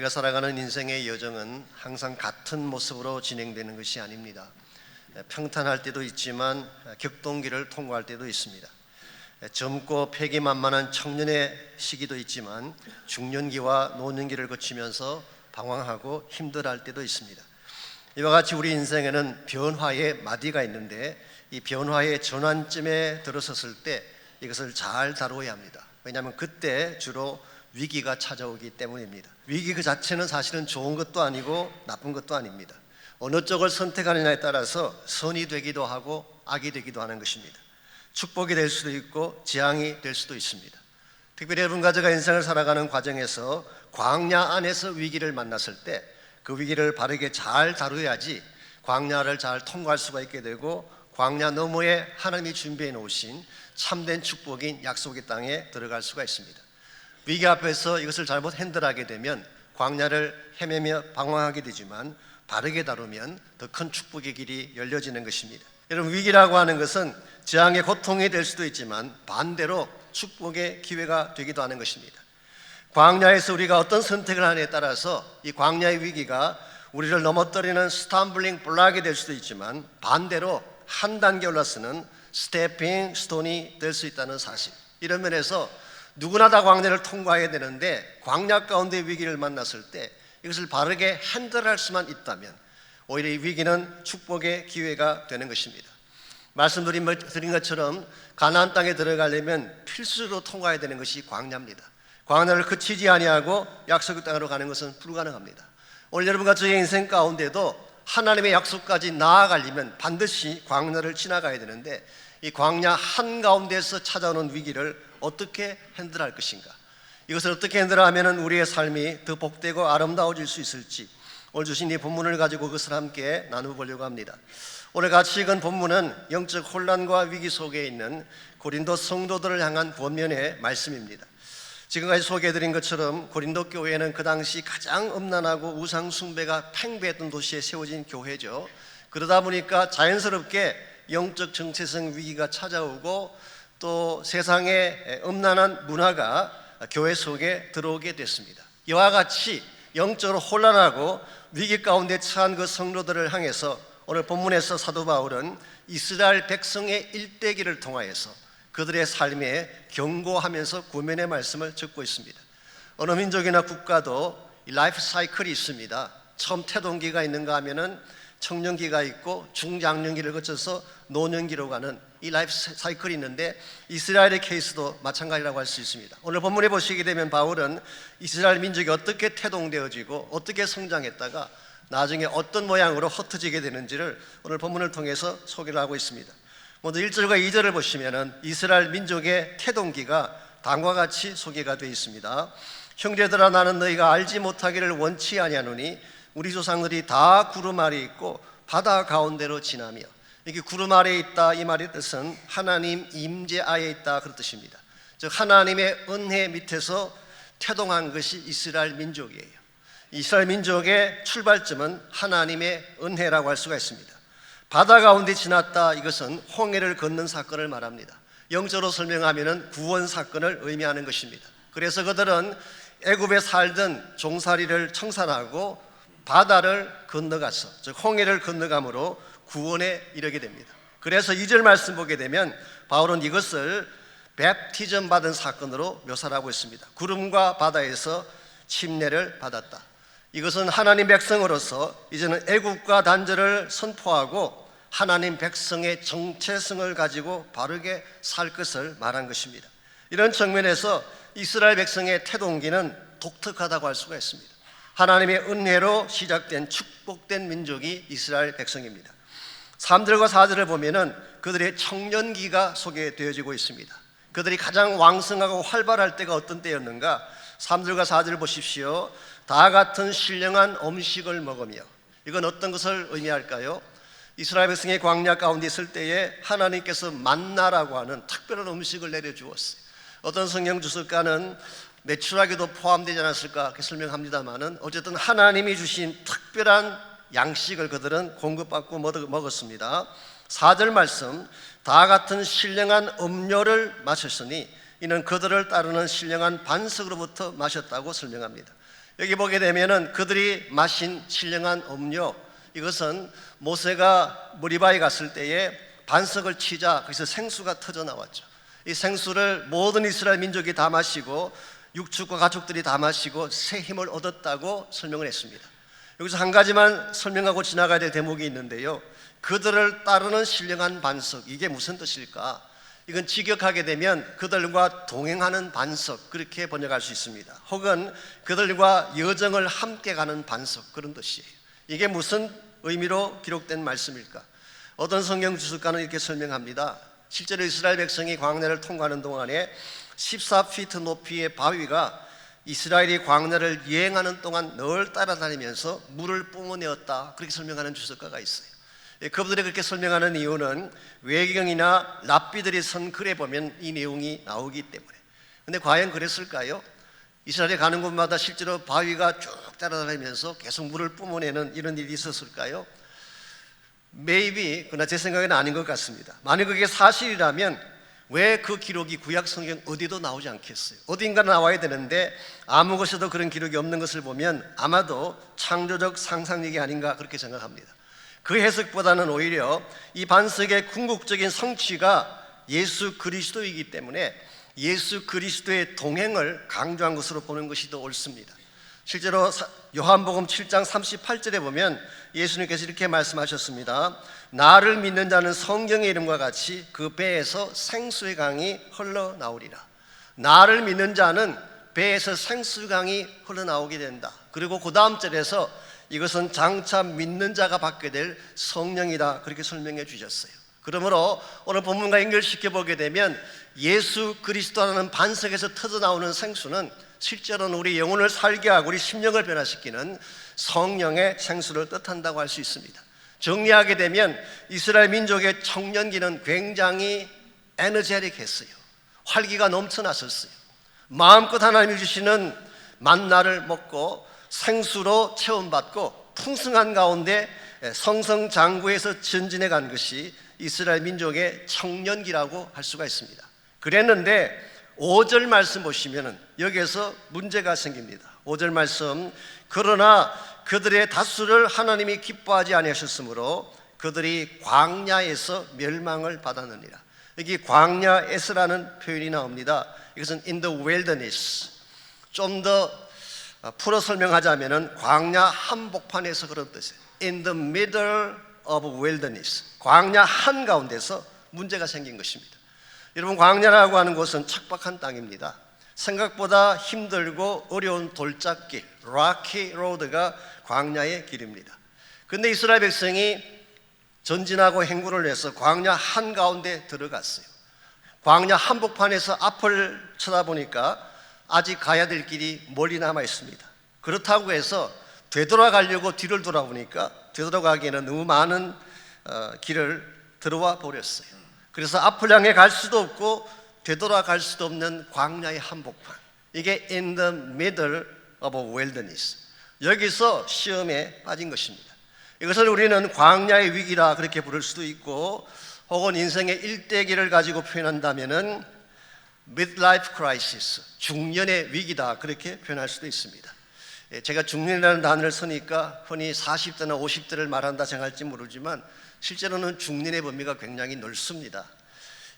우리가 살아가는 인생의 여정은 항상 같은 모습으로 진행되는 것이 아닙니다. 평탄할 때도 있지만 격동기를 통과할 때도 있습니다. 젊고 패기만만한 청년의 시기도 있지만 중년기와 노년기를 거치면서 방황하고 힘들어할 때도 있습니다. 이와 같이 우리 인생에는 변화의 마디가 있는데 이 변화의 전환점에 들어섰을 때 이것을 잘 다루어야 합니다. 왜냐하면 그때 주로 위기가 찾아오기 때문입니다. 위기 그 자체는 사실은 좋은 것도 아니고 나쁜 것도 아닙니다. 어느 쪽을 선택하느냐에 따라서 선이 되기도 하고 악이 되기도 하는 것입니다. 축복이 될 수도 있고 재앙이 될 수도 있습니다. 특별히 여러분과 제가 인생을 살아가는 과정에서 광야 안에서 위기를 만났을 때 그 위기를 바르게 잘 다루어야지 광야를 잘 통과할 수가 있게 되고 광야 너머에 하나님이 준비해 놓으신 참된 축복인 약속의 땅에 들어갈 수가 있습니다. 위기 앞에서 이것을 잘못 핸들하게 되면 광야를 헤매며 방황하게 되지만 바르게 다루면 더 큰 축복의 길이 열려지는 것입니다. 여러분, 위기라고 하는 것은 재앙의 고통이 될 수도 있지만 반대로 축복의 기회가 되기도 하는 것입니다. 광야에서 우리가 어떤 선택을 하느냐에 따라서 이 광야의 위기가 우리를 넘어뜨리는 스탬블링 블락이 될 수도 있지만 반대로 한 단계 올라서는 스태핑 스톤이 될 수 있다는 사실, 이런 면에서 누구나 다 광야를 통과해야 되는데 광야 가운데 위기를 만났을 때 이것을 바르게 핸들할 수만 있다면 오히려 이 위기는 축복의 기회가 되는 것입니다. 말씀드린 것처럼 가나안 땅에 들어가려면 필수로 통과해야 되는 것이 광야입니다. 광야를 그치지 아니하고 약속의 땅으로 가는 것은 불가능합니다. 오늘 여러분과 저의 인생 가운데도 하나님의 약속까지 나아가려면 반드시 광야를 지나가야 되는데 이 광야 한가운데서 찾아오는 위기를 어떻게 핸들할 것인가, 이것을 어떻게 핸들하면 우리의 삶이 더 복되고 아름다워질 수 있을지 오늘 주신 이 본문을 가지고 그것을 함께 나누보려고 합니다. 오늘 같이 읽은 본문은 영적 혼란과 위기 속에 있는 고린도 성도들을 향한 권면의 말씀입니다. 지금까지 소개해드린 것처럼 고린도 교회는 그 당시 가장 음란하고 우상 숭배가 팽배했던 도시에 세워진 교회죠. 그러다 보니까 자연스럽게 영적 정체성 위기가 찾아오고 또 세상의 음란한 문화가 교회 속에 들어오게 됐습니다. 이와 같이 영적으로 혼란하고 위기 가운데 처한 그 성도들을 향해서 오늘 본문에서 사도 바울은 이스라엘 백성의 일대기를 통하여서 그들의 삶에 경고하면서 구면의 말씀을 적고 있습니다. 어느 민족이나 국가도 이 라이프 사이클이 있습니다. 처음 태동기가 있는가 하면은 청년기가 있고 중장년기를 거쳐서 노년기로 가는 이 라이프 사이클이 있는데 이스라엘의 케이스도 마찬가지라고 할 수 있습니다. 오늘 본문에 보시게 되면 바울은 이스라엘 민족이 어떻게 태동되어지고 어떻게 성장했다가 나중에 어떤 모양으로 흩어지게 되는지를 오늘 본문을 통해서 소개를 하고 있습니다. 먼저 1절과 2절을 보시면은 이스라엘 민족의 태동기가 다음과 같이 소개가 되어 있습니다. 형제들아, 나는 너희가 알지 못하기를 원치 아니하노니 우리 조상들이 다 구름 아래에 있고 바다 가운데로 지나며, 이게 구름 아래에 있다 이 말의 뜻은 하나님 임재 아래에 있다 그런 뜻입니다. 즉 하나님의 은혜 밑에서 태동한 것이 이스라엘 민족이에요. 이스라엘 민족의 출발점은 하나님의 은혜라고 할 수가 있습니다. 바다 가운데 지났다, 이것은 홍해를 걷는 사건을 말합니다. 영적으로 설명하면 구원 사건을 의미하는 것입니다. 그래서 그들은 애굽에 살던 종살이를 청산하고 바다를 건너가서, 즉 홍해를 건너감으로 구원에 이르게 됩니다. 그래서 2절 말씀 보게 되면 바울은 이것을 뵙티즘 받은 사건으로 묘사를 하고 있습니다. 구름과 바다에서 침례를 받았다. 이것은 하나님 백성으로서 이제는 애국과 단절을 선포하고 하나님 백성의 정체성을 가지고 바르게 살 것을 말한 것입니다. 이런 측면에서 이스라엘 백성의 태동기는 독특하다고 할 수가 있습니다. 하나님의 은혜로 시작된 축복된 민족이 이스라엘 백성입니다. 3절과 4절을 보면은 그들의 청년기가 소개되어지고 있습니다. 그들이 가장 왕성하고 활발할 때가 어떤 때였는가? 3절과 4절을 보십시오. 다 같은 신령한 음식을 먹으며, 이건 어떤 것을 의미할까요? 이스라엘 백성의 광야 가운데 있을 때에 하나님께서 만나라고 하는 특별한 음식을 내려주었어요. 어떤 성경 주석가는 매출하게도 포함되지 않았을까 그렇게 설명합니다만은 어쨌든 하나님이 주신 특별한 양식을 그들은 공급받고 먹었습니다. 4절 말씀, 다 같은 신령한 음료를 마셨으니 이는 그들을 따르는 신령한 반석으로부터 마셨다고 설명합니다. 여기 보게 되면은 그들이 마신 신령한 음료, 이것은 모세가 머리바에 갔을 때에 반석을 치자 거기서 생수가 터져 나왔죠. 이 생수를 모든 이스라엘 민족이 다 마시고 육축과 가축들이 다 마시고 새 힘을 얻었다고 설명을 했습니다. 여기서 한 가지만 설명하고 지나가야 될 대목이 있는데요, 그들을 따르는 신령한 반석, 이게 무슨 뜻일까? 이건 직역하게 되면 그들과 동행하는 반석, 그렇게 번역할 수 있습니다. 혹은 그들과 여정을 함께 가는 반석, 그런 뜻이에요. 이게 무슨 의미로 기록된 말씀일까? 어떤 성경 주석가는 이렇게 설명합니다. 실제로 이스라엘 백성이 광야를 통과하는 동안에 14피트 높이의 바위가 이스라엘이 광야를 여행하는 동안 늘 따라다니면서 물을 뿜어내었다, 그렇게 설명하는 주석가가 있어요. 그분들이 그렇게 설명하는 이유는 외경이나 랍비들이 쓴 글에 보면 이 내용이 나오기 때문에. 그런데 과연 그랬을까요? 이스라엘에 가는 곳마다 실제로 바위가 쭉 따라다니면서 계속 물을 뿜어내는 이런 일이 있었을까요? Maybe, 그러나 제 생각에는 아닌 것 같습니다. 만약 그게 사실이라면 왜 그 기록이 구약 성경 어디도 나오지 않겠어요? 어딘가 나와야 되는데 아무 곳에도 그런 기록이 없는 것을 보면 아마도 창조적 상상력이 아닌가, 그렇게 생각합니다. 그 해석보다는 오히려 이 반석의 궁극적인 성취가 예수 그리스도이기 때문에 예수 그리스도의 동행을 강조한 것으로 보는 것이 더 옳습니다. 실제로 요한복음 7장 38절에 보면 예수님께서 이렇게 말씀하셨습니다. 나를 믿는 자는 성경의 이름과 같이 그 배에서 생수의 강이 흘러나오리라. 나를 믿는 자는 배에서 생수의 강이 흘러나오게 된다. 그리고 그 다음 절에서 이것은 장차 믿는 자가 받게 될 성령이다, 그렇게 설명해 주셨어요. 그러므로 오늘 본문과 연결시켜 보게 되면 예수 그리스도라는 반석에서 터져나오는 생수는 실제로는 우리 영혼을 살게 하고 우리 심령을 변화시키는 성령의 생수를 뜻한다고 할 수 있습니다. 정리하게 되면 이스라엘 민족의 청년기는 굉장히 에너제틱했어요. 활기가 넘쳐났었어요. 마음껏 하나님이 주시는 만나를 먹고 생수로 체험받고 풍성한 가운데 성성장구에서 전진해 간 것이 이스라엘 민족의 청년기라고 할 수가 있습니다. 그랬는데 5절 말씀 보시면 여기에서 문제가 생깁니다. 5절 말씀, 그러나 그들의 다수를 하나님이 기뻐하지 아니하셨으므로 그들이 광야에서 멸망을 받았느니라. 여기 광야에서라는 표현이 나옵니다. 이것은 in the wilderness. 좀 더 풀어 설명하자면 광야 한복판에서 그런 뜻이에요. In the middle of wilderness. 광야 한가운데서 문제가 생긴 것입니다. 여러분, 광야라고 하는 곳은 척박한 땅입니다. 생각보다 힘들고 어려운 돌짝길, rocky road가 광야의 길입니다. 그런데 이스라엘 백성이 전진하고 행군을 해서 광야 한가운데 들어갔어요. 광야 한복판에서 앞을 쳐다보니까 아직 가야 될 길이 멀리 남아 있습니다. 그렇다고 해서 되돌아가려고 뒤를 돌아보니까 되돌아가기에는 너무 많은 길을 들어와 버렸어요. 그래서 앞을 향해 갈 수도 없고 되돌아갈 수도 없는 광야의 한복판, 이게 in the middle of a wilderness, 여기서 시험에 빠진 것입니다. 이것을 우리는 광야의 위기라 그렇게 부를 수도 있고, 혹은 인생의 일대기를 가지고 표현한다면은 midlife crisis, 중년의 위기다, 그렇게 표현할 수도 있습니다. 제가 중년이라는 단어를 쓰니까 흔히 40대나 50대를 말한다 생각할지 모르지만 실제로는 중년의 범위가 굉장히 넓습니다.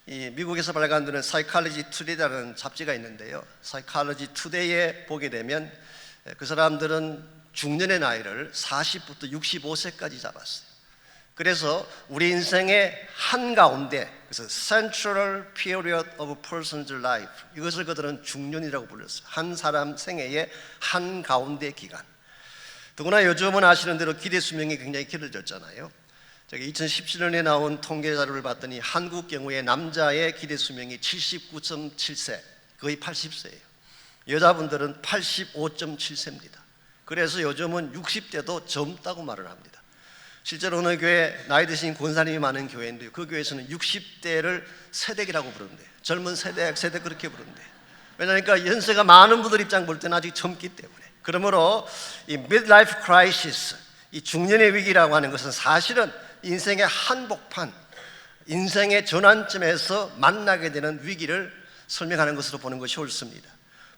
이 미국에서 발간되는 Psychology Today라는 잡지가 있는데요, Psychology Today에 보게 되면 그 사람들은 중년의 나이를 40부터 65세까지 잡았어요. 그래서 우리 인생의 한가운데, 그래서 Central Period of a Person's Life, 이것을 그들은 중년이라고 불렀어요. 한 사람 생애의 한가운데 기간. 더구나 요즘은 아시는 대로 기대 수명이 굉장히 길어졌잖아요. 제가 2017년에 나온 통계 자료를 봤더니 한국 경우에 남자의 기대 수명이 79.7세, 거의 80세예요. 여자분들은 85.7세입니다. 그래서 요즘은 60대도 젊다고 말을 합니다. 실제로 어느 교회 나이 드신 권사님이 많은 교회인데 그 교회에서는 60대를 새댁이라고 부르는데, 젊은 새댁 그렇게 부르는데, 왜냐하니까 연세가 많은 분들 입장 볼 때는 아직 젊기 때문에. 그러므로 이 midlife crisis, 이 중년의 위기라고 하는 것은 사실은 인생의 한복판, 인생의 전환점에서 만나게 되는 위기를 설명하는 것으로 보는 것이 옳습니다.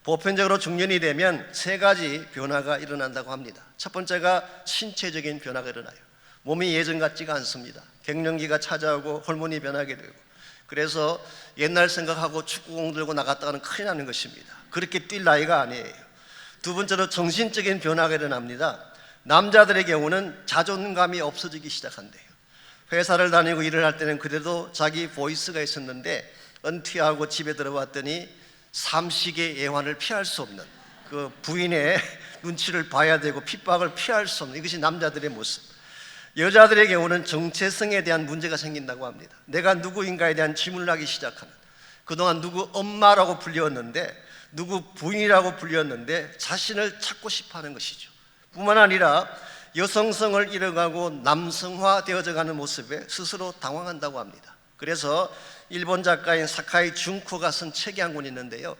보편적으로 중년이 되면 세 가지 변화가 일어난다고 합니다. 첫 번째가 신체적인 변화가 일어나요. 몸이 예전 같지가 않습니다. 갱년기가 찾아오고 호르몬이 변하게 되고, 그래서 옛날 생각하고 축구공 들고 나갔다가는 큰일 나는 것입니다. 그렇게 뛸 나이가 아니에요. 두 번째로 정신적인 변화가 일어납니다. 남자들의 경우는 자존감이 없어지기 시작한대요. 회사를 다니고 일을 할 때는 그래도 자기 보이스가 있었는데 은퇴하고 집에 들어왔더니 삼식의 애환을 피할 수 없는, 그 부인의 눈치를 봐야 되고 핍박을 피할 수 없는, 이것이 남자들의 모습. 여자들의 경우는 정체성에 대한 문제가 생긴다고 합니다. 내가 누구인가에 대한 질문을 하기 시작하는, 그동안 누구 엄마라고 불렸는데 누구 부인이라고 불렸는데 자신을 찾고 싶어하는 것이죠. 뿐만 아니라 여성성을 잃어가고 남성화 되어져가는 모습에 스스로 당황한다고 합니다. 그래서 일본 작가인 사카이 준코가 쓴 책이 한 권 있는데요,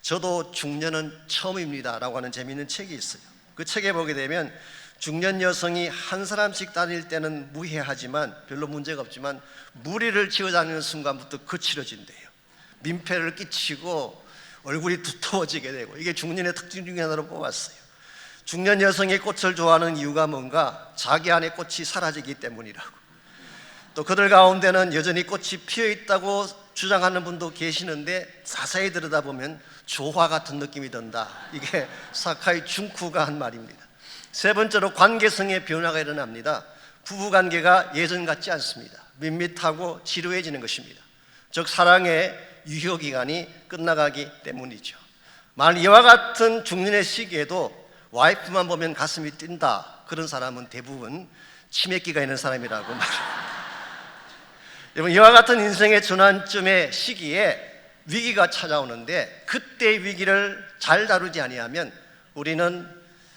저도 중년은 처음입니다 라고 하는 재미있는 책이 있어요. 그 책에 보게 되면 중년 여성이 한 사람씩 다닐 때는 무해하지만 별로 문제가 없지만 무리를 지어 다니는 순간부터 거칠어진대요. 민폐를 끼치고 얼굴이 두터워지게 되고, 이게 중년의 특징 중에 하나로 뽑았어요. 중년 여성이 꽃을 좋아하는 이유가 뭔가? 자기 안에 꽃이 사라지기 때문이라고. 또 그들 가운데는 여전히 꽃이 피어 있다고 주장하는 분도 계시는데 자세히 들여다보면 조화 같은 느낌이 든다. 이게 사카이 준쿠가 한 말입니다. 세 번째로 관계성의 변화가 일어납니다. 부부관계가 예전 같지 않습니다. 밋밋하고 지루해지는 것입니다. 즉 사랑의 유효기간이 끝나가기 때문이죠. 만약 이와 같은 중년의 시기에도 와이프만 보면 가슴이 뛴다, 그런 사람은 대부분 치매기가 있는 사람이라고 말합니다. 여러분, 이와 같은 인생의 전환점의 시기에 위기가 찾아오는데 그때의 위기를 잘 다루지 아니하면 우리는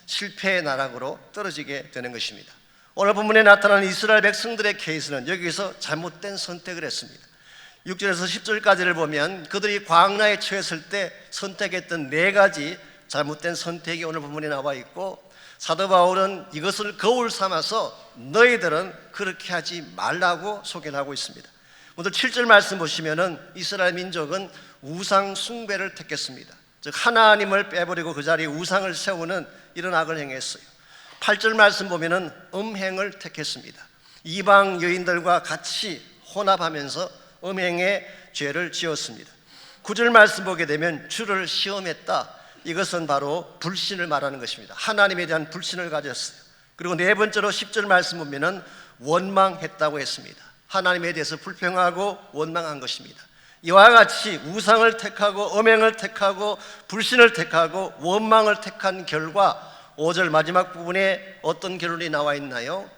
실패의 나락으로 떨어지게 되는 것입니다. 오늘 본문에 나타난 이스라엘 백성들의 케이스는 여기서 잘못된 선택을 했습니다. 6절에서 10절까지를 보면 그들이 광야에 처했을 때 선택했던 네 가지 잘못된 선택이 오늘 본문에 나와 있고, 사도 바울은 이것을 거울 삼아서 너희들은 그렇게 하지 말라고 소개를 하고 있습니다. 오늘 7절 말씀 보시면은 이스라엘 민족은 우상 숭배를 택했습니다. 즉 하나님을 빼버리고 그 자리에 우상을 세우는 이런 악을 행했어요. 8절 말씀 보면은 음행을 택했습니다. 이방 여인들과 같이 혼합하면서 음행의 죄를 지었습니다. 9절 말씀 보게 되면 주를 시험했다. 이것은 바로 불신을 말하는 것입니다. 하나님에 대한 불신을 가졌어요. 그리고 네 번째로 10절 말씀 보면은 원망했다고 했습니다. 하나님에 대해서 불평하고 원망한 것입니다. 이와 같이 우상을 택하고 음행을 택하고 불신을 택하고 원망을 택한 결과 5절 마지막 부분에 어떤 결론이 나와 있나요?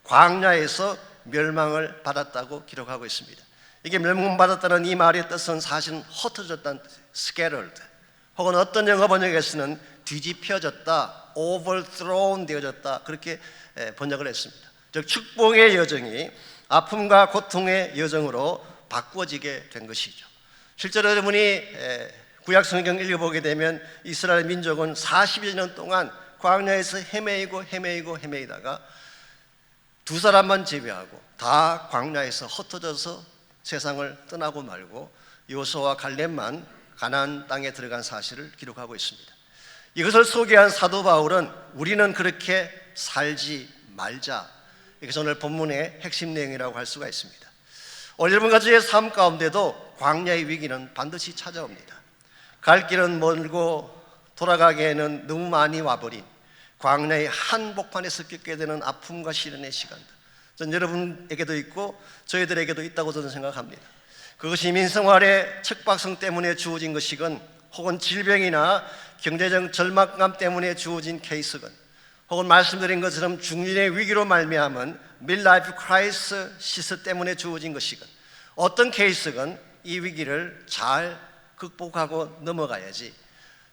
광야에서 멸망을 받았다고 기록하고 있습니다. 이게 멸망받았다는 이 말의 뜻은 사실은 흩어졌다는 뜻이에요. scattered, 혹은 어떤 영어 번역에서는 뒤집혀졌다, overthrown 되어졌다, 그렇게 번역을 했습니다. 즉 축복의 여정이 아픔과 고통의 여정으로 바꾸어지게 된 것이죠. 실제로 여러분이 구약 성경 읽어보게 되면 이스라엘 민족은 40여 년 동안 광야에서 헤매이다가 두 사람만 제외하고 다 광야에서 흩어져서 세상을 떠나고 말고 여호수아와 갈렙만 가나안 땅에 들어간 사실을 기록하고 있습니다. 이것을 소개한 사도 바울은 우리는 그렇게 살지 말자, 이것이 오늘 본문의 핵심 내용이라고 할 수가 있습니다. 오늘 여러분 가족의 삶 가운데도 광야의 위기는 반드시 찾아옵니다. 갈 길은 멀고 돌아가기에는 너무 많이 와버린 광야의 한복판에서 겪게 되는 아픔과 시련의 시간들, 전 여러분에게도 있고 저희들에게도 있다고 저는 생각합니다. 그것이 민생활의 척박성 때문에 주어진 것이건, 혹은 질병이나 경제적 절망감 때문에 주어진 케이스건, 혹은 말씀드린 것처럼 중년의 위기로 말미암은 midlife crisis 때문에 주어진 것이건, 어떤 케이스건 이 위기를 잘 극복하고 넘어가야지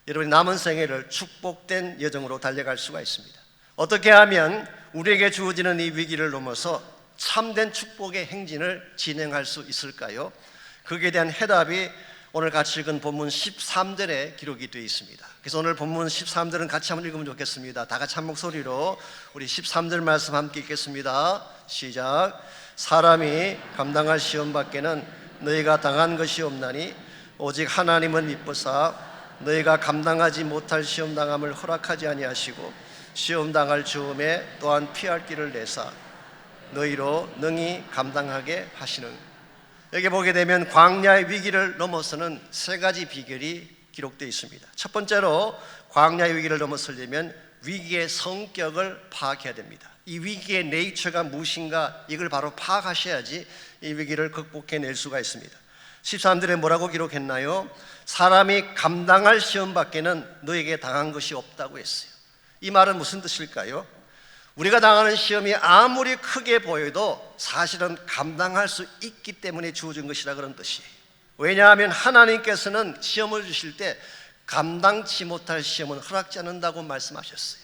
여러분의 남은 생애를 축복된 여정으로 달려갈 수가 있습니다. 어떻게 하면 우리에게 주어지는 이 위기를 넘어서 참된 축복의 행진을 진행할 수 있을까요? 거기에 대한 해답이 오늘 같이 읽은 본문 13절에 기록이 되어 있습니다. 그래서 오늘 본문 13절은 같이 한번 읽으면 좋겠습니다. 다 같이 한 목소리로 우리 13절 말씀 함께 읽겠습니다. 시작. 사람이 감당할 시험 밖에는 너희가 당한 것이 없나니 오직 하나님은 미쁘사 너희가 감당하지 못할 시험당함을 허락하지 아니하시고 시험당할 즈음에 또한 피할 길을 내사 너희로 능히 감당하게 하시는. 여기 보게 되면 광야의 위기를 넘어서는 세 가지 비결이 기록되어 있습니다. 첫 번째로 광야의 위기를 넘어서려면 위기의 성격을 파악해야 됩니다. 이 위기의 네이처가 무엇인가 이걸 바로 파악하셔야지 이 위기를 극복해낼 수가 있습니다. 13절에 뭐라고 기록했나요? 사람이 감당할 시험 밖에는 너에게 당한 것이 없다고 했어요. 이 말은 무슨 뜻일까요? 우리가 당하는 시험이 아무리 크게 보여도 사실은 감당할 수 있기 때문에 주어진 것이라 그런 뜻이에요. 왜냐하면 하나님께서는 시험을 주실 때 감당치 못할 시험은 허락지 않는다고 말씀하셨어요.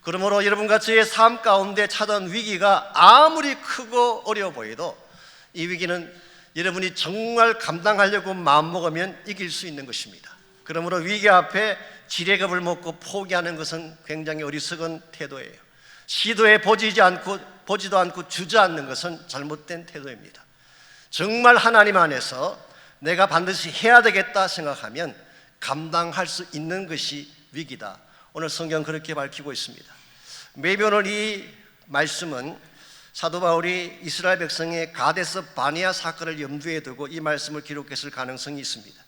그러므로 여러분과 저의 삶 가운데 찾아온 위기가 아무리 크고 어려워 보여도 이 위기는 여러분이 정말 감당하려고 마음먹으면 이길 수 있는 것입니다. 그러므로 위기 앞에 지레겁을 먹고 포기하는 것은 굉장히 어리석은 태도예요. 시도해 보지도 않고 주저앉는 것은 잘못된 태도입니다. 정말 하나님 안에서 내가 반드시 해야 되겠다 생각하면 감당할 수 있는 것이 위기다. 오늘 성경 그렇게 밝히고 있습니다. 매번 오늘 이 말씀은 사도 바울이 이스라엘 백성의 가데스 바네아 사건을 염두에 두고 이 말씀을 기록했을 가능성이 있습니다.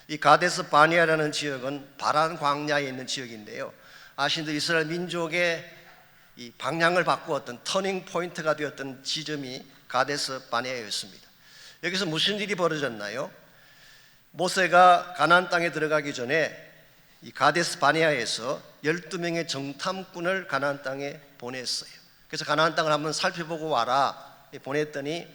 이 가데스 바네아라는 지역은 바란 광야에 있는 지역인데요, 아시는 이스라엘 민족의 이 방향을 바꾸었던 터닝 포인트가 되었던 지점이 가데스 바네아였습니다. 여기서 무슨 일이 벌어졌나요? 모세가 가나안 땅에 들어가기 전에 이 가데스 바네아에서 12명의 정탐꾼을 가나안 땅에 보냈어요. 그래서 가나안 땅을 한번 살펴보고 와라 보냈더니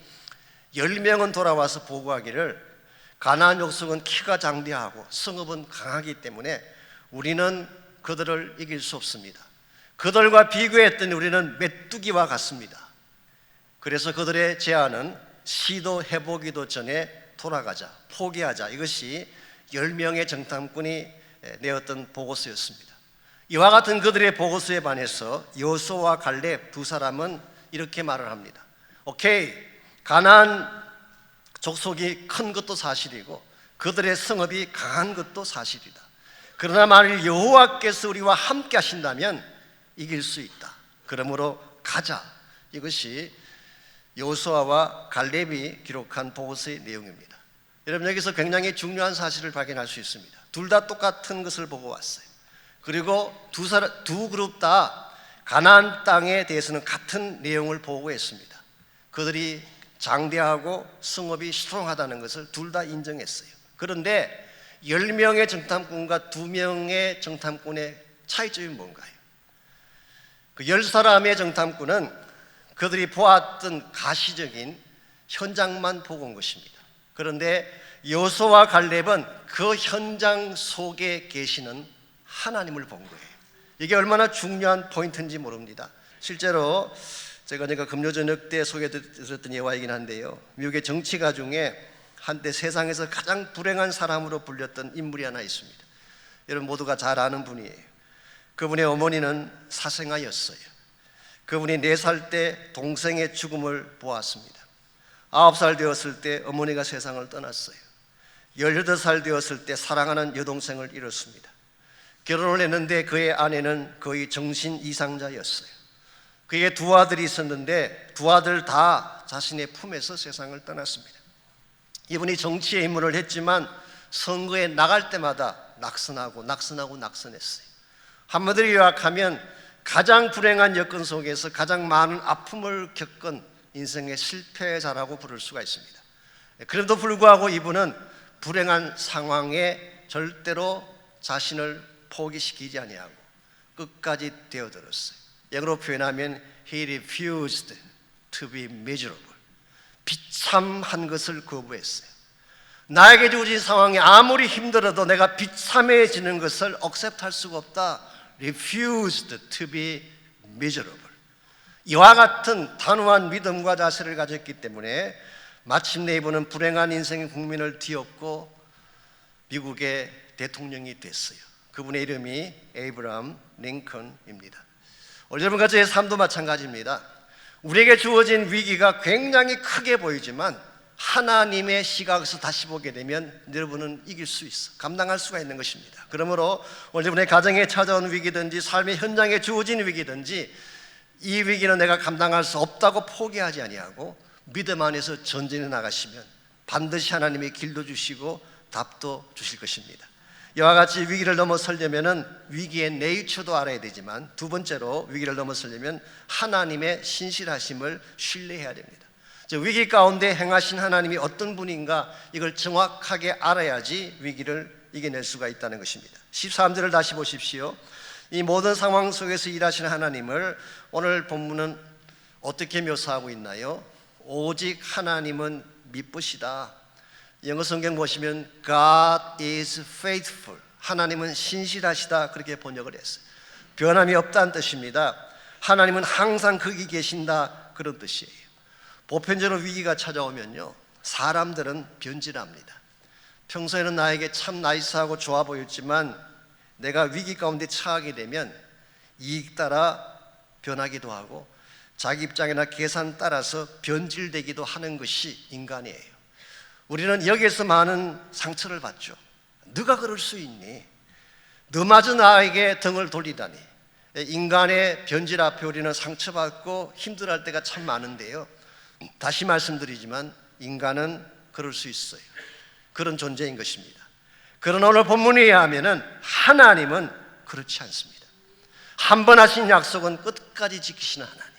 10명은 돌아와서 보고하기를 가나안 족속은 키가 장대하고 성읍은 강하기 때문에 우리는 그들을 이길 수 없습니다. 그들과 비교했더니 우리는 메뚜기와 같습니다. 그래서 그들의 제안은 시도해보기도 전에 돌아가자, 포기하자, 이것이 10명의 정탐꾼이 내었던 보고서였습니다. 이와 같은 그들의 보고서에 반해서 여호수아와 갈렙 두 사람은 이렇게 말을 합니다. 오케이, 가나안 족속이 큰 것도 사실이고 그들의 성읍이 강한 것도 사실이다. 그러나 만일 여호와께서 우리와 함께 하신다면 이길 수 있다. 그러므로 가자. 이것이 여호수아와 갈렙이 기록한 보고서의 내용입니다. 여러분, 여기서 굉장히 중요한 사실을 발견할 수 있습니다. 둘 다 똑같은 것을 보고 왔어요. 그리고 두 그룹 다 가나안 땅에 대해서는 같은 내용을 보고했습니다. 그들이 장대하고 성읍이 스트롱하다는 것을 둘 다 인정했어요. 그런데 10명의 정탐꾼과 2명의 정탐꾼의 차이점이 뭔가요? 그 10사람의 정탐꾼은 그들이 보았던 가시적인 현장만 보고 온 것입니다. 그런데 여호수아와 갈렙은 그 현장 속에 계시는 하나님을 본 거예요. 이게 얼마나 중요한 포인트인지 모릅니다. 실제로 제가 금요 저녁 때 소개드렸던 예화이긴 한데요, 미국의 정치가 중에 한때 세상에서 가장 불행한 사람으로 불렸던 인물이 하나 있습니다. 여러분 모두가 잘 아는 분이에요. 그분의 어머니는 사생아였어요. 그분이 4살 때 동생의 죽음을 보았습니다. 9살 되었을 때 어머니가 세상을 떠났어요. 18살 되었을 때 사랑하는 여동생을 잃었습니다. 결혼을 했는데 그의 아내는 거의 정신 이상자였어요. 그에게 2 아들이 있었는데 2 아들 다 자신의 품에서 세상을 떠났습니다. 이분이 정치에 입문을 했지만 선거에 나갈 때마다 낙선했어요. 한마디로 요약하면 가장 불행한 여건 속에서 가장 많은 아픔을 겪은 인생의 실패자라고 부를 수가 있습니다. 그럼에도 불구하고 이분은 불행한 상황에 절대로 자신을 포기시키지 아니하고 끝까지 되어들었어요. 영어로 표현하면 He refused to be miserable. 비참한 것을 거부했어요. 나에게 주어진 상황이 아무리 힘들어도 내가 비참해지는 것을 accept할 수가 없다. Refused to be miserable. 이와 같은 단호한 믿음과 자세를 가졌기 때문에 마침내 이분은 불행한 인생의 국민을 뒤엎고 미국의 대통령이 됐어요. 그분의 이름이 에이브라함 링컨입니다. 여러분과 저의 삶도 마찬가지입니다. 우리에게 주어진 위기가 굉장히 크게 보이지만 하나님의 시각에서 다시 보게 되면 여러분은 이길 수 있어, 감당할 수가 있는 것입니다. 그러므로 오늘 여러분의 가정에 찾아온 위기든지 삶의 현장에 주어진 위기든지 이 위기는 내가 감당할 수 없다고 포기하지 아니하고 믿음 안에서 전진해 나가시면 반드시 하나님이 길도 주시고 답도 주실 것입니다. 이와 같이 위기를 넘어서려면 위기의 네이처도 알아야 되지만 두 번째로 위기를 넘어서려면 하나님의 신실하심을 신뢰해야 됩니다. 위기 가운데 행하신 하나님이 어떤 분인가 이걸 정확하게 알아야지 위기를 이겨낼 수가 있다는 것입니다. 13절을 다시 보십시오. 이 모든 상황 속에서 일하시는 하나님을 오늘 본문은 어떻게 묘사하고 있나요? 오직 하나님은 미쁘시다. 영어 성경 보시면 God is faithful, 하나님은 신실하시다, 그렇게 번역을 했어요. 변함이 없다는 뜻입니다. 하나님은 항상 거기 계신다, 그런 뜻이에요. 보편적으로 위기가 찾아오면요, 사람들은 변질합니다. 평소에는 나에게 참 나이스하고 좋아 보였지만 내가 위기 가운데 처하게 되면 이익 따라 변하기도 하고 자기 입장이나 계산 따라서 변질되기도 하는 것이 인간이에요. 우리는 여기에서 많은 상처를 받죠. 네가 그럴 수 있니? 너마저 나에게 등을 돌리다니. 인간의 변질 앞에 우리는 상처받고 힘들어할 때가 참 많은데요, 다시 말씀드리지만 인간은 그럴 수 있어요. 그런 존재인 것입니다. 그러나 오늘 본문에 의하면 하나님은 그렇지 않습니다. 한 번 하신 약속은 끝까지 지키시는 하나님,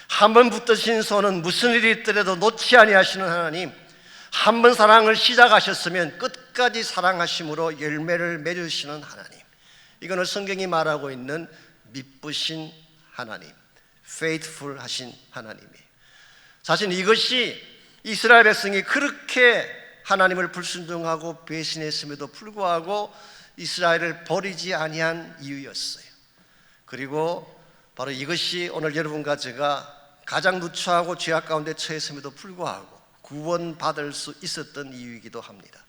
한 번 붙드신 손은 무슨 일이 있더라도 놓지 아니하시는 하나님, 한 번 사랑을 시작하셨으면 끝까지 사랑하심으로 열매를 맺으시는 하나님, 이거는 성경이 말하고 있는 미쁘신 하나님, faithful 하신 하나님이에요. 사실 이것이 이스라엘 백성이 그렇게 하나님을 불순종하고 배신했음에도 불구하고 이스라엘을 버리지 아니한 이유였어요. 그리고 바로 이것이 오늘 여러분과 제가 가장 누추하고 죄악 가운데 처했음에도 불구하고 구원받을 수 있었던 이유이기도 합니다.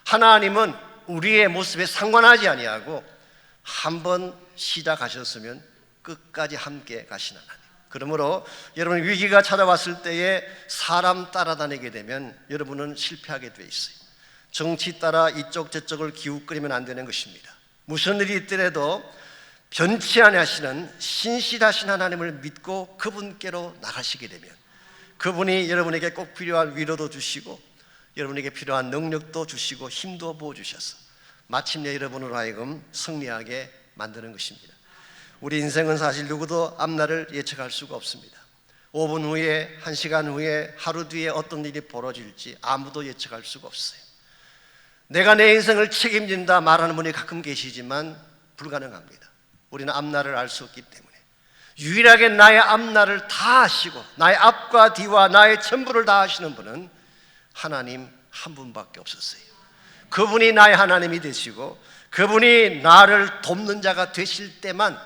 하나님은 우리의 모습에 상관하지 아니하고 한 번 시작하셨으면 끝까지 함께 가시는 하나님. 그러므로 여러분 위기가 찾아왔을 때에 사람 따라다니게 되면 여러분은 실패하게 돼 있어요. 정치 따라 이쪽 저쪽을 기웃거리면 안 되는 것입니다. 무슨 일이 있더라도 변치 아니하시는 신실하신 하나님을 믿고 그분께로 나가시게 되면 그분이 여러분에게 꼭 필요한 위로도 주시고 여러분에게 필요한 능력도 주시고 힘도 부어주셔서 마침내 여러분으로 하여금 승리하게 만드는 것입니다. 우리 인생은 사실 누구도 앞날을 예측할 수가 없습니다. 5분 후에, 1시간 후에, 하루 뒤에 어떤 일이 벌어질지 아무도 예측할 수가 없어요. 내가 내 인생을 책임진다 말하는 분이 가끔 계시지만 불가능합니다. 우리는 앞날을 알 수 없기 때문에 유일하게 나의 앞날을 다 아시고 나의 앞과 뒤와 나의 전부를 다 아시는 분은 하나님 한 분밖에 없었어요. 그분이 나의 하나님이 되시고 그분이 나를 돕는 자가 되실 때만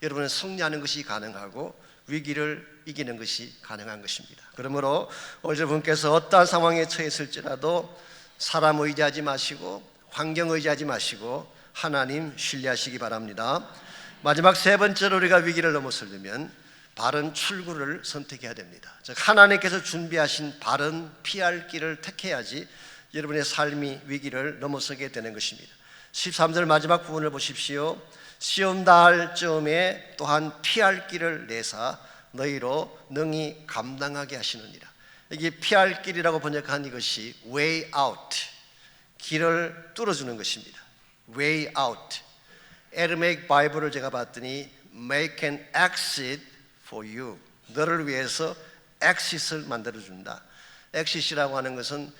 여러분은 승리하는 것이 가능하고 위기를 이기는 것이 가능한 것입니다. 그러므로 오늘 여러분께서 어떠한 상황에 처했을지라도 사람 의지하지 마시고 환경 의지하지 마시고 하나님 신뢰하시기 바랍니다. 마지막 세 번째로 우리가 위기를 넘어서려면 바른 출구를 선택해야 됩니다. 즉 하나님께서 준비하신 바른 피할 길을 택해야지 여러분의 삶이 위기를 넘어서게 되는 것입니다. 13절 마지막 부분을 보십시오. 시험 다할 즈음에 또한 피할 길을 내사 너희로 능히 감당하게 하시느니라. 이게 피할 길이라고 번역한 이것이 way out, 길을 뚫어주는 것입니다. way out. 에르메이크 바이블을 제가 봤더니 make an exit for you, 너를 위해서 exit을 만들어준다. exit이라고 하는 것은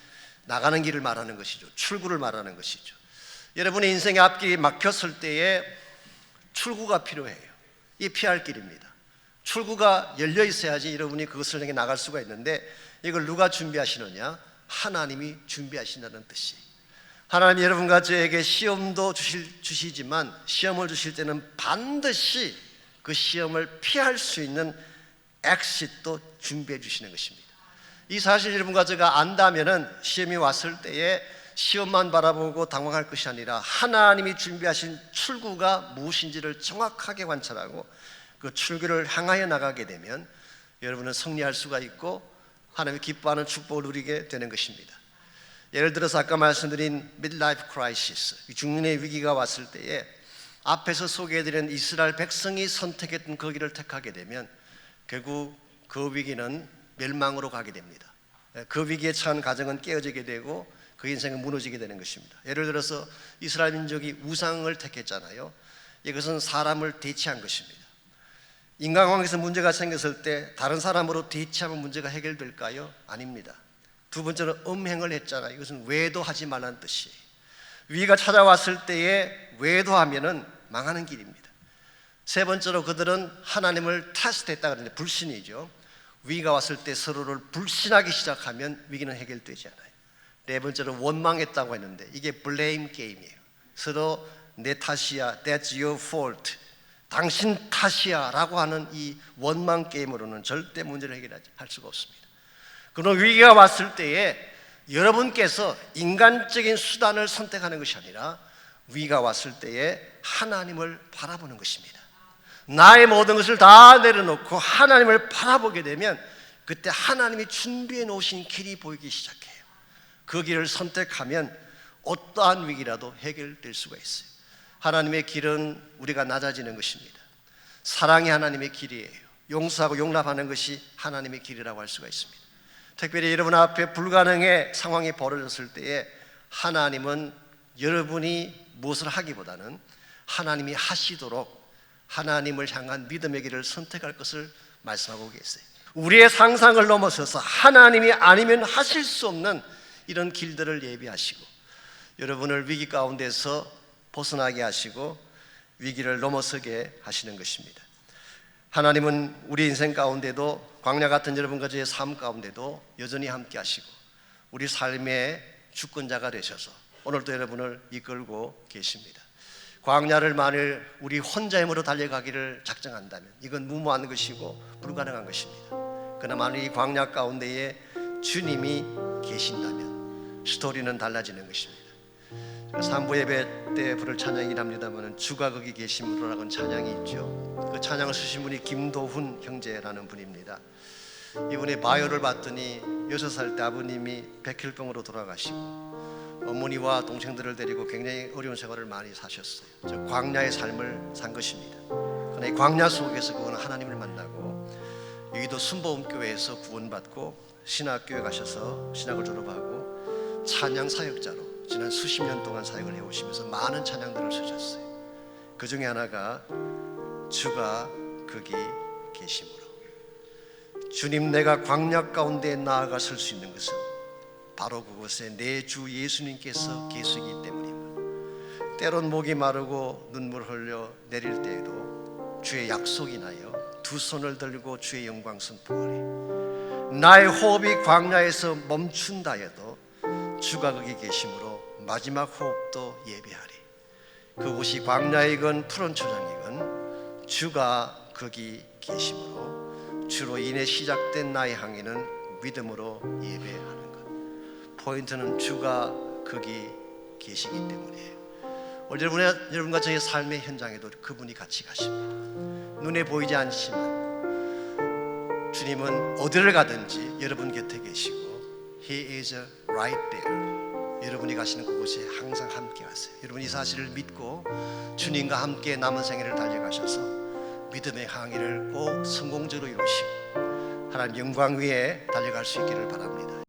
나가는 길을 말하는 것이죠. 출구를 말하는 것이죠. 여러분의 인생의 앞길이 막혔을 때에 출구가 필요해요. 이 피할 길입니다. 출구가 열려 있어야지 여러분이 그것을 향해 나갈 수가 있는데 이걸 누가 준비하시느냐? 하나님이 준비하신다는 뜻이에요. 하나님이 여러분과 저에게 시험도 주시지만 시험을 주실 때는 반드시 그 시험을 피할 수 있는 엑싯도 준비해 주시는 것입니다. 이 사실 여러분과 제가 안다면은 시험이 왔을 때에 시험만 바라보고 당황할 것이 아니라 하나님이 준비하신 출구가 무엇인지를 정확하게 관찰하고 그 출구를 향하여 나가게 되면 여러분은 승리할 수가 있고 하나님이 기뻐하는 축복을 누리게 되는 것입니다. 예를 들어서 아까 말씀드린 midlife crisis, 중년의 위기가 왔을 때에 앞에서 소개해드린 이스라엘 백성이 선택했던 그 길을 택하게 되면 결국 그 위기는 멸망으로 가게 됩니다. 그 위기에 처한 가정은 깨어지게 되고 그 인생은 무너지게 되는 것입니다. 예를 들어서 이스라엘 민족이 우상을 택했잖아요. 이것은 사람을 대체한 것입니다. 인간관계에서 문제가 생겼을 때 다른 사람으로 대체하면 문제가 해결될까요? 아닙니다. 두 번째는 음행을 했잖아요. 이것은 외도하지 말라는 뜻이에요. 위기가 찾아왔을 때에 외도하면은 망하는 길입니다. 세 번째로 그들은 하나님을 테스트했다 그러는데 불신이죠. 위기가 왔을 때 서로를 불신하기 시작하면 위기는 해결되지 않아요. 네 번째로 원망했다고 했는데 이게 블레임 게임이에요. 서로 내 탓이야, that's your fault, 당신 탓이야 라고 하는 이 원망 게임으로는 절대 문제를 해결할 수가 없습니다. 그런 위기가 왔을 때에 여러분께서 인간적인 수단을 선택하는 것이 아니라 위기가 왔을 때에 하나님을 바라보는 것입니다. 나의 모든 것을 다 내려놓고 하나님을 바라보게 되면 그때 하나님이 준비해 놓으신 길이 보이기 시작해요. 그 길을 선택하면 어떠한 위기라도 해결될 수가 있어요. 하나님의 길은 우리가 낮아지는 것입니다. 사랑이 하나님의 길이에요. 용서하고 용납하는 것이 하나님의 길이라고 할 수가 있습니다. 특별히 여러분 앞에 불가능의 상황이 벌어졌을 때에 하나님은 여러분이 무엇을 하기보다는 하나님이 하시도록 하나님을 향한 믿음의 길을 선택할 것을 말씀하고 계세요. 우리의 상상을 넘어서서 하나님이 아니면 하실 수 없는 이런 길들을 예비하시고 여러분을 위기 가운데서 벗어나게 하시고 위기를 넘어서게 하시는 것입니다. 하나님은 우리 인생 가운데도 광야 같은 여러분과 저의 삶 가운데도 여전히 함께 하시고 우리 삶의 주권자가 되셔서 오늘도 여러분을 이끌고 계십니다. 광야를 만일 우리 혼자 힘으로 달려가기를 작정한다면 이건 무모한 것이고 불가능한 것입니다. 그러나 만일 이 광야 가운데에 주님이 계신다면 스토리는 달라지는 것입니다. 3부 예배 때 부를 찬양이긴 합니다만 주가 거기 계심으로라는 찬양이 있죠. 그 찬양을 쓰신 분이 김도훈 형제라는 분입니다. 이분이 바이오를 봤더니 6살 때 아버님이 백혈병으로 돌아가시고 어머니와 동생들을 데리고 굉장히 어려운 생활을 많이 사셨어요. 저 광야의 삶을 산 것입니다. 그러나 이 광야 속에서 그분은 하나님을 만나고 여기도 순복음교회에서 구원받고 신학교에 가셔서 신학을 졸업하고 찬양 사역자로 지난 수십 년 동안 사역을 해오시면서 많은 찬양들을 쓰셨어요. 그 중에 하나가 주가 거기 계심으로. 주님, 내가 광야 가운데 나아가 설 수 있는 것은 바로 그곳에 내 주 예수님께서 계시기 때문입니다. 때론 목이 마르고 눈물 흘려 내릴 때에도 주의 약속이 나여 두 손을 들고 주의 영광 선포하리. 나의 호흡이 광야에서 멈춘다 해도 주가 거기 계심으로 마지막 호흡도 예배하리. 그곳이 광야이건 푸른 초장이건 주가 거기 계심으로 주로 인해 시작된 나의 항해는 믿음으로 예배하는 것. 포인트는 주가 거기 계시기 때문이에요. 오늘 여러분과 저의 삶의 현장에도 그분이 같이 가십니다. 눈에 보이지 않지만 주님은 어디를 가든지 여러분 곁에 계시고 He is right there. 여러분이 가시는 그곳에 항상 함께 하세요. 여러분 이 사실을 믿고 주님과 함께 남은 생애를 달려가셔서 믿음의 항해를 꼭 성공적으로 이루시고 하나님 영광 위에 달려갈 수 있기를 바랍니다.